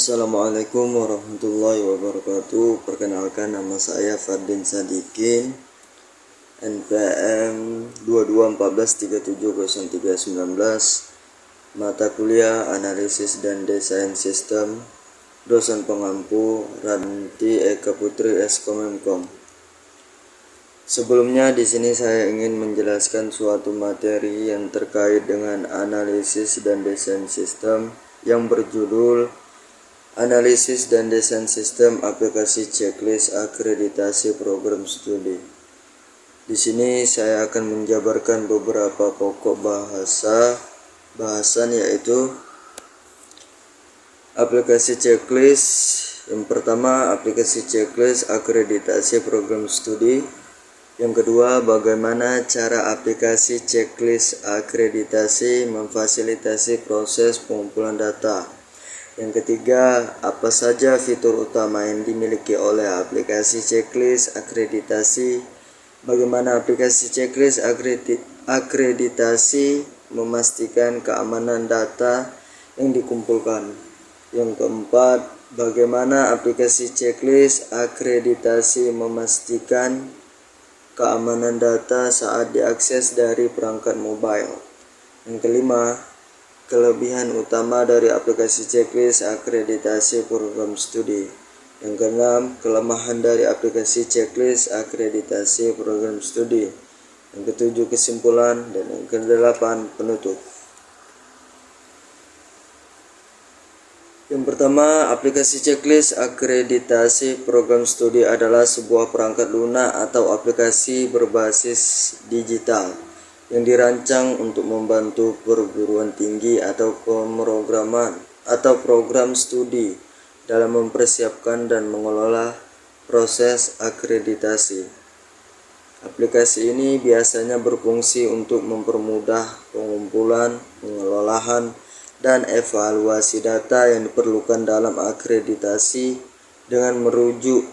Assalamualaikum warahmatullahi wabarakatuh. Perkenalkan, nama saya Fardin Sadikin, NPM 2214370319, mata kuliah Analisis dan Desain Sistem, dosen pengampu Ranti Eka Putri Eskomemkom. Sebelumnya di sini saya ingin menjelaskan suatu materi yang terkait dengan analisis dan desain sistem yang berjudul Analisis dan Desain Sistem Aplikasi Checklist Akreditasi Program Studi. Di sini saya akan menjabarkan beberapa pokok bahasan yaitu aplikasi checklist. Yang pertama, aplikasi checklist akreditasi program studi. Yang kedua, bagaimana cara aplikasi checklist akreditasi memfasilitasi proses pengumpulan data. Yang ketiga, apa saja fitur utama yang dimiliki oleh aplikasi checklist akreditasi. Bagaimana aplikasi checklist akreditasi memastikan keamanan data yang dikumpulkan. Yang keempat, bagaimana aplikasi checklist akreditasi memastikan keamanan data saat diakses dari perangkat mobile. Yang kelima, kelebihan utama dari aplikasi checklist akreditasi program studi. Yang keenam, kelemahan dari aplikasi checklist akreditasi program studi. Yang ketujuh, kesimpulan. Dan yang kedelapan, penutup. Yang pertama, aplikasi checklist akreditasi program studi adalah sebuah perangkat lunak atau aplikasi berbasis digital yang dirancang untuk membantu perguruan tinggi atau pemrograman atau program studi dalam mempersiapkan dan mengelola proses akreditasi. Aplikasi ini biasanya berfungsi untuk mempermudah pengumpulan, pengelolaan, dan evaluasi data yang diperlukan dalam akreditasi dengan merujuk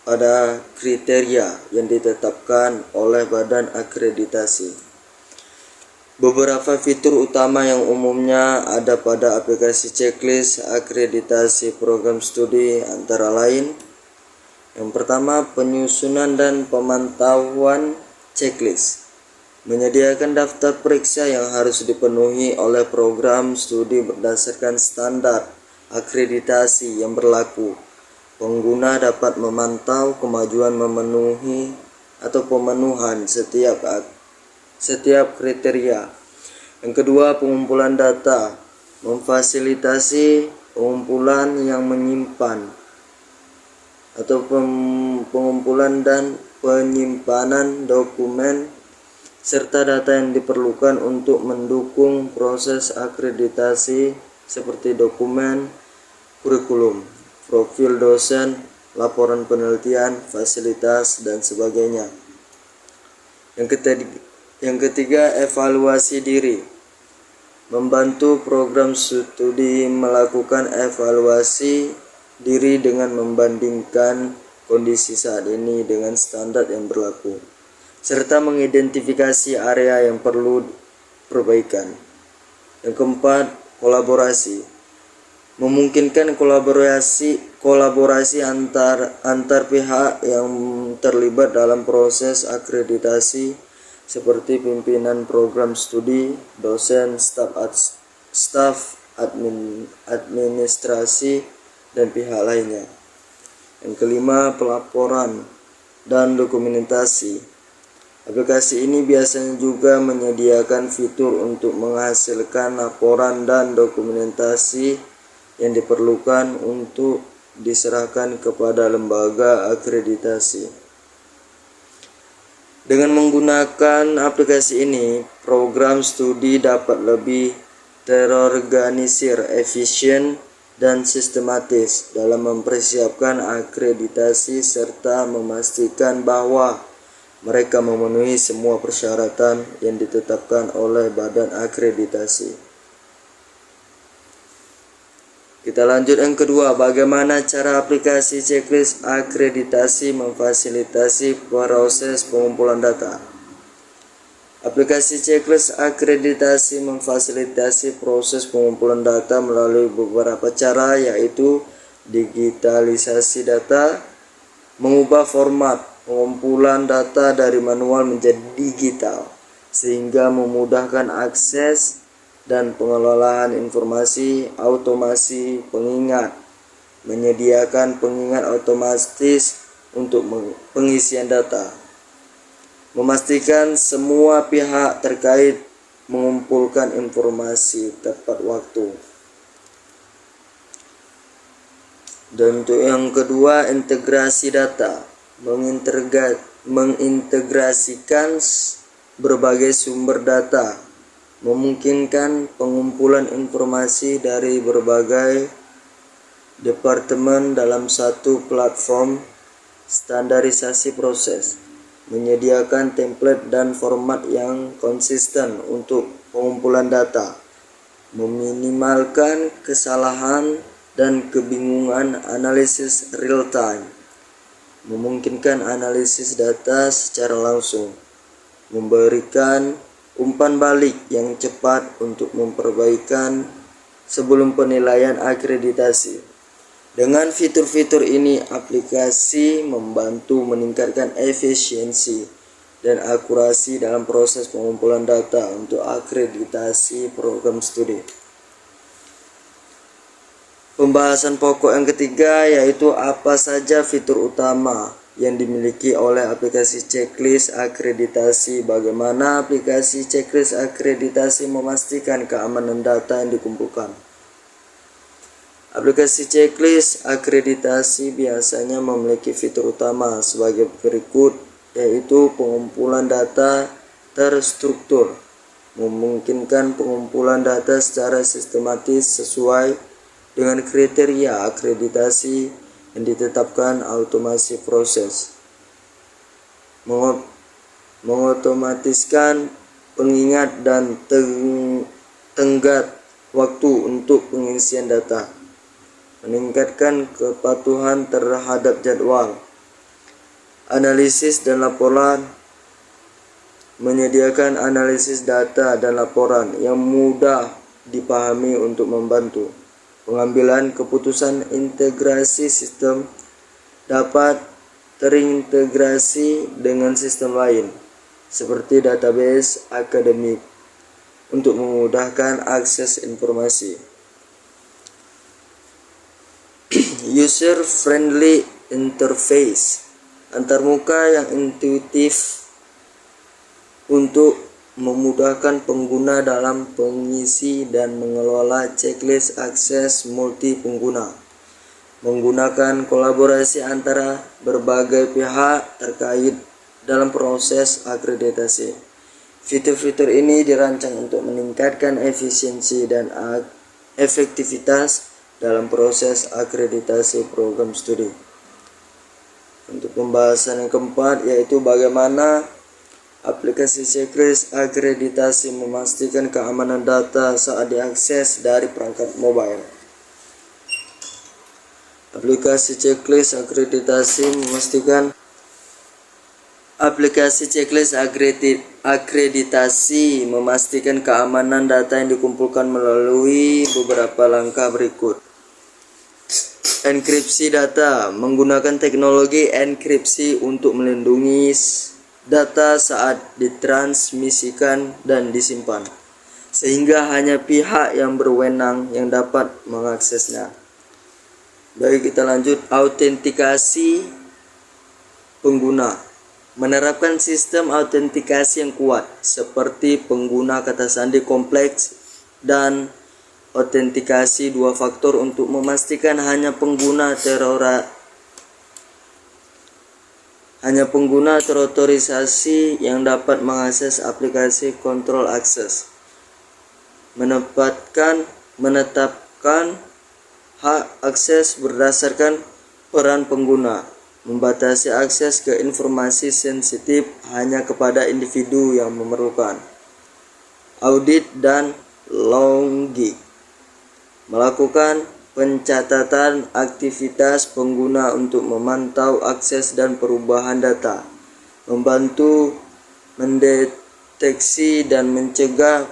pada kriteria yang ditetapkan oleh badan akreditasi. Beberapa fitur utama yang umumnya ada pada aplikasi checklist akreditasi program studi antara lain: yang pertama, penyusunan dan pemantauan checklist. Menyediakan daftar periksa yang harus dipenuhi oleh program studi berdasarkan standar akreditasi yang berlaku. Pengguna dapat memantau kemajuan memenuhi atau pemenuhan setiap kriteria. Yang kedua, pengumpulan data. Memfasilitasi pengumpulan yang menyimpan atau pengumpulan dan penyimpanan dokumen serta data yang diperlukan untuk mendukung proses akreditasi seperti dokumen kurikulum, profil dosen, laporan penelitian, fasilitas, dan sebagainya. Yang ketiga, evaluasi diri. Membantu program studi melakukan evaluasi diri dengan membandingkan kondisi saat ini dengan standar yang berlaku, serta mengidentifikasi area yang perlu perbaikan. Yang keempat, kolaborasi. Memungkinkan kolaborasi antar pihak yang terlibat dalam proses akreditasi seperti pimpinan program studi, dosen, staf administrasi, dan pihak lainnya. Yang kelima, pelaporan dan dokumentasi. Aplikasi ini biasanya juga menyediakan fitur untuk menghasilkan laporan dan dokumentasi yang diperlukan untuk diserahkan kepada lembaga akreditasi. Dengan menggunakan aplikasi ini, program studi dapat lebih terorganisir, efisien, dan sistematis dalam mempersiapkan akreditasi serta memastikan bahwa mereka memenuhi semua persyaratan yang ditetapkan oleh badan akreditasi. Kita lanjut yang kedua, bagaimana cara aplikasi checklist akreditasi memfasilitasi proses pengumpulan data. Aplikasi checklist akreditasi memfasilitasi proses pengumpulan data melalui beberapa cara, yaitu digitalisasi data, mengubah format pengumpulan data dari manual menjadi digital, sehingga memudahkan akses dan pengelolaan informasi, automasi pengingat, menyediakan pengingat otomatis untuk pengisian data, memastikan semua pihak terkait mengumpulkan informasi tepat waktu. Dan untuk yang kedua, integrasi data, mengintegrasikan berbagai sumber data, memungkinkan pengumpulan informasi dari berbagai departemen dalam satu platform, standarisasi proses, menyediakan template dan format yang konsisten untuk pengumpulan data, meminimalkan kesalahan dan kebingungan analisis real time, memungkinkan analisis data secara langsung, memberikan umpan balik yang cepat untuk memperbaikan sebelum penilaian akreditasi. Dengan fitur-fitur ini, aplikasi membantu meningkatkan efisiensi dan akurasi dalam proses pengumpulan data untuk akreditasi program studi. Pembahasan pokok yang ketiga yaitu apa saja fitur utama yang dimiliki oleh aplikasi checklist akreditasi. Bagaimana aplikasi checklist akreditasi memastikan keamanan data yang dikumpulkan. Aplikasi checklist akreditasi biasanya memiliki fitur utama sebagai berikut, yaitu pengumpulan data terstruktur, memungkinkan pengumpulan data secara sistematis sesuai dengan kriteria akreditasi yang ditetapkan, automasi proses, mengotomatiskan pengingat dan tenggat waktu untuk pengisian data, meningkatkan kepatuhan terhadap jadwal, analisis dan laporan, menyediakan analisis data dan laporan yang mudah dipahami untuk membantu pengambilan keputusan. Integrasi sistem dapat terintegrasi dengan sistem lain seperti database akademik untuk memudahkan akses informasi. User-friendly interface, antarmuka yang intuitif untuk memudahkan pengguna dalam pengisi dan mengelola checklist akses multi pengguna, menggunakan kolaborasi antara berbagai pihak terkait dalam proses akreditasi. Fitur-fitur ini dirancang untuk meningkatkan efisiensi dan efektivitas dalam proses akreditasi program studi. Untuk pembahasan yang keempat yaitu bagaimana aplikasi checklist akreditasi memastikan keamanan data saat diakses dari perangkat mobile. Aplikasi checklist akreditasi memastikan keamanan data yang dikumpulkan melalui beberapa langkah berikut. Enkripsi data, menggunakan teknologi enkripsi untuk melindungi data saat ditransmisikan dan disimpan, sehingga hanya pihak yang berwenang yang dapat mengaksesnya. Baik, kita lanjut. Autentikasi pengguna, menerapkan sistem autentikasi yang kuat seperti pengguna kata sandi kompleks dan autentikasi dua faktor untuk memastikan hanya pengguna terotorisasi yang dapat mengakses aplikasi control access. Menetapkan hak akses berdasarkan peran pengguna, membatasi akses ke informasi sensitif hanya kepada individu yang memerlukan. Audit dan logging, melakukan pencatatan aktivitas pengguna untuk memantau akses dan perubahan data, membantu mendeteksi mendeteksi dan mencegah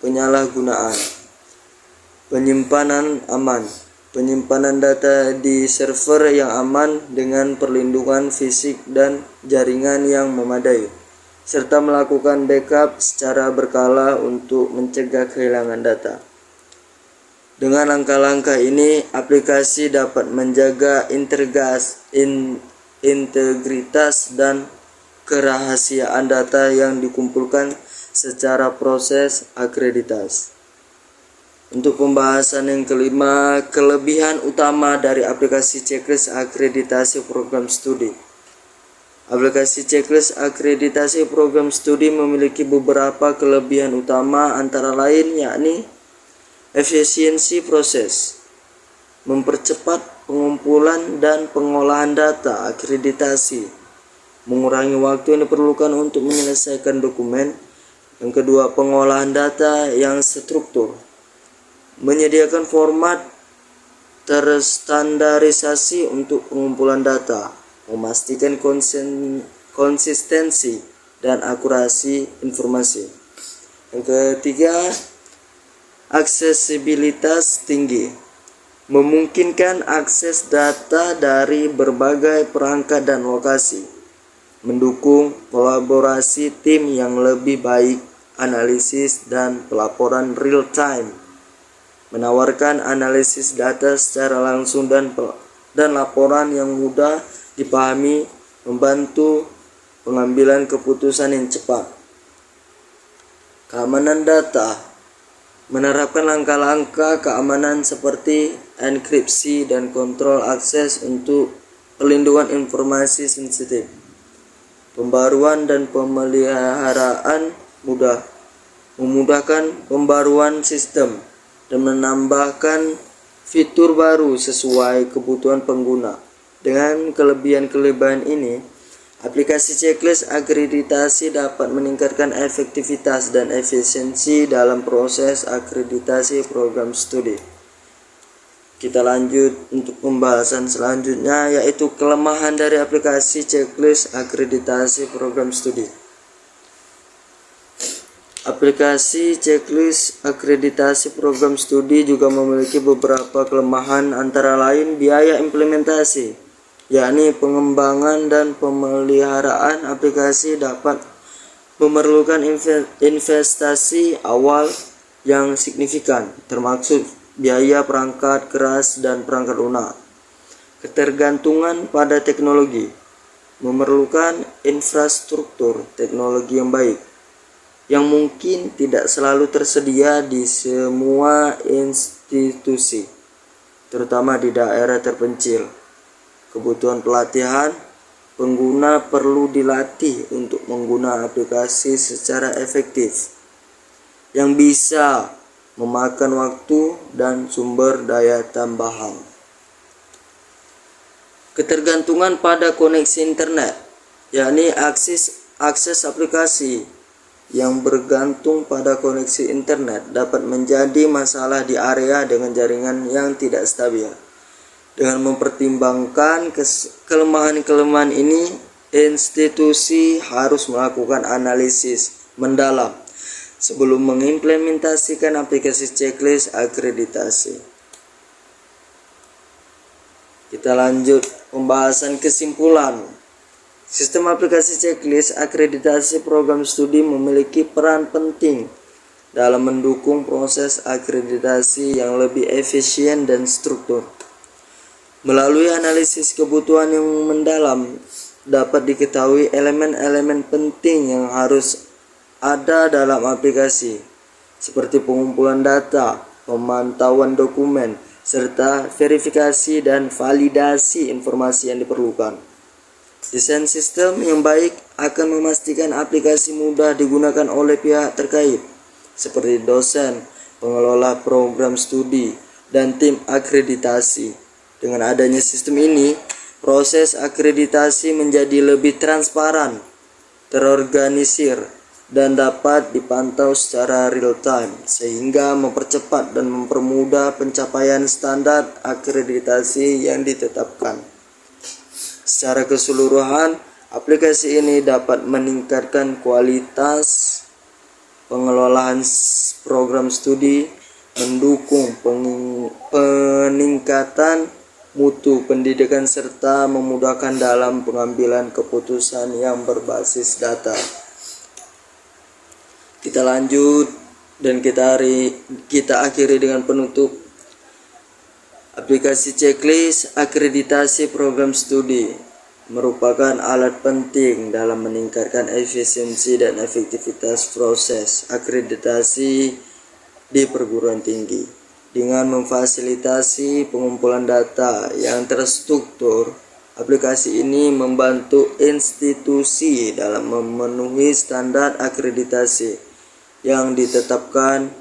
penyalahgunaan. Penyimpanan aman. Penyimpanan data di server yang aman dengan perlindungan fisik dan jaringan yang memadai, serta melakukan backup secara berkala untuk mencegah kehilangan data. Dengan langkah-langkah ini, aplikasi dapat menjaga integritas dan kerahasiaan data yang dikumpulkan secara proses akreditasi. Untuk pembahasan yang kelima, kelebihan utama dari aplikasi checklist akreditasi program studi. Aplikasi checklist akreditasi program studi memiliki beberapa kelebihan utama, antara lain yakni efisiensi proses, mempercepat pengumpulan dan pengolahan data akreditasi, mengurangi waktu yang diperlukan untuk menyelesaikan dokumen. Yang kedua, pengolahan data yang struktur, menyediakan format terstandarisasi untuk pengumpulan data, memastikan konsistensi dan akurasi informasi. Yang ketiga, aksesibilitas tinggi, memungkinkan akses data dari berbagai perangkat dan lokasi, mendukung kolaborasi tim yang lebih baik, analisis dan pelaporan real time, menawarkan analisis data secara langsung dan laporan yang mudah dipahami, membantu pengambilan keputusan yang cepat. Keamanan data, menerapkan langkah-langkah keamanan seperti enkripsi dan kontrol akses untuk perlindungan informasi sensitif. Pembaruan dan pemeliharaan mudah, memudahkan pembaruan sistem dan menambahkan fitur baru sesuai kebutuhan pengguna. Dengan kelebihan-kelebihan ini, aplikasi checklist akreditasi dapat meningkatkan efektivitas dan efisiensi dalam proses akreditasi program studi. Kita lanjut untuk pembahasan selanjutnya, yaitu kelemahan dari aplikasi checklist akreditasi program studi. Aplikasi checklist akreditasi program studi juga memiliki beberapa kelemahan, antara lain biaya implementasi, yakni pengembangan dan pemeliharaan aplikasi dapat memerlukan investasi awal yang signifikan, termasuk biaya perangkat keras dan perangkat lunak. Ketergantungan pada teknologi, memerlukan infrastruktur teknologi yang baik, yang mungkin tidak selalu tersedia di semua institusi, terutama di daerah terpencil. Kebutuhan pelatihan, pengguna perlu dilatih untuk menggunakan aplikasi secara efektif, yang bisa memakan waktu dan sumber daya tambahan. Ketergantungan pada koneksi internet, yakni akses aplikasi yang bergantung pada koneksi internet dapat menjadi masalah di area dengan jaringan yang tidak stabil. Dengan mempertimbangkan kelemahan-kelemahan ini, institusi harus melakukan analisis mendalam sebelum mengimplementasikan aplikasi checklist akreditasi. Kita lanjut pembahasan kesimpulan. Sistem aplikasi checklist akreditasi program studi memiliki peran penting dalam mendukung proses akreditasi yang lebih efisien dan struktur. Melalui analisis kebutuhan yang mendalam, dapat diketahui elemen-elemen penting yang harus ada dalam aplikasi, seperti pengumpulan data, pemantauan dokumen, serta verifikasi dan validasi informasi yang diperlukan. Desain sistem yang baik akan memastikan aplikasi mudah digunakan oleh pihak terkait, seperti dosen, pengelola program studi, dan tim akreditasi. Dengan adanya sistem ini, proses akreditasi menjadi lebih transparan, terorganisir, dan dapat dipantau secara real time, sehingga mempercepat dan mempermudah pencapaian standar akreditasi yang ditetapkan. Secara keseluruhan, aplikasi ini dapat meningkatkan kualitas pengelolaan program studi, mendukung peningkatan mutu pendidikan serta memudahkan dalam pengambilan keputusan yang berbasis data. Kita lanjut dan kita akhiri dengan penutup. Aplikasi checklist akreditasi program studi merupakan alat penting dalam meningkatkan efisiensi dan efektivitas proses akreditasi di perguruan tinggi. Dengan memfasilitasi pengumpulan data yang terstruktur, aplikasi ini membantu institusi dalam memenuhi standar akreditasi yang ditetapkan,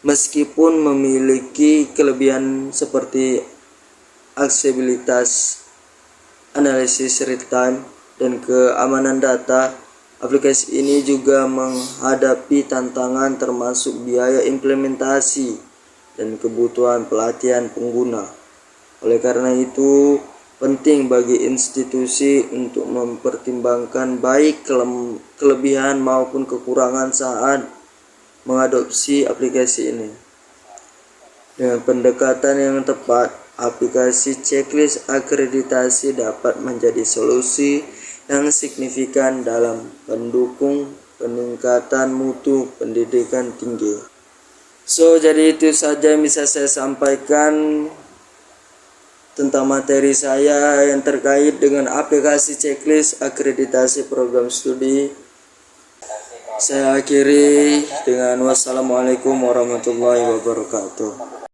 meskipun memiliki kelebihan seperti aksesibilitas, analisis real time, dan keamanan data. Aplikasi ini juga menghadapi tantangan termasuk biaya implementasi dan kebutuhan pelatihan pengguna. Oleh karena itu, penting bagi institusi untuk mempertimbangkan baik kelebihan maupun kekurangan saat mengadopsi aplikasi ini. Dengan pendekatan yang tepat, aplikasi checklist akreditasi dapat menjadi solusi yang signifikan dalam mendukung peningkatan mutu pendidikan tinggi. Jadi itu saja yang bisa saya sampaikan tentang materi saya yang terkait dengan aplikasi checklist akreditasi program studi. Saya akhiri dengan wassalamualaikum warahmatullahi wabarakatuh.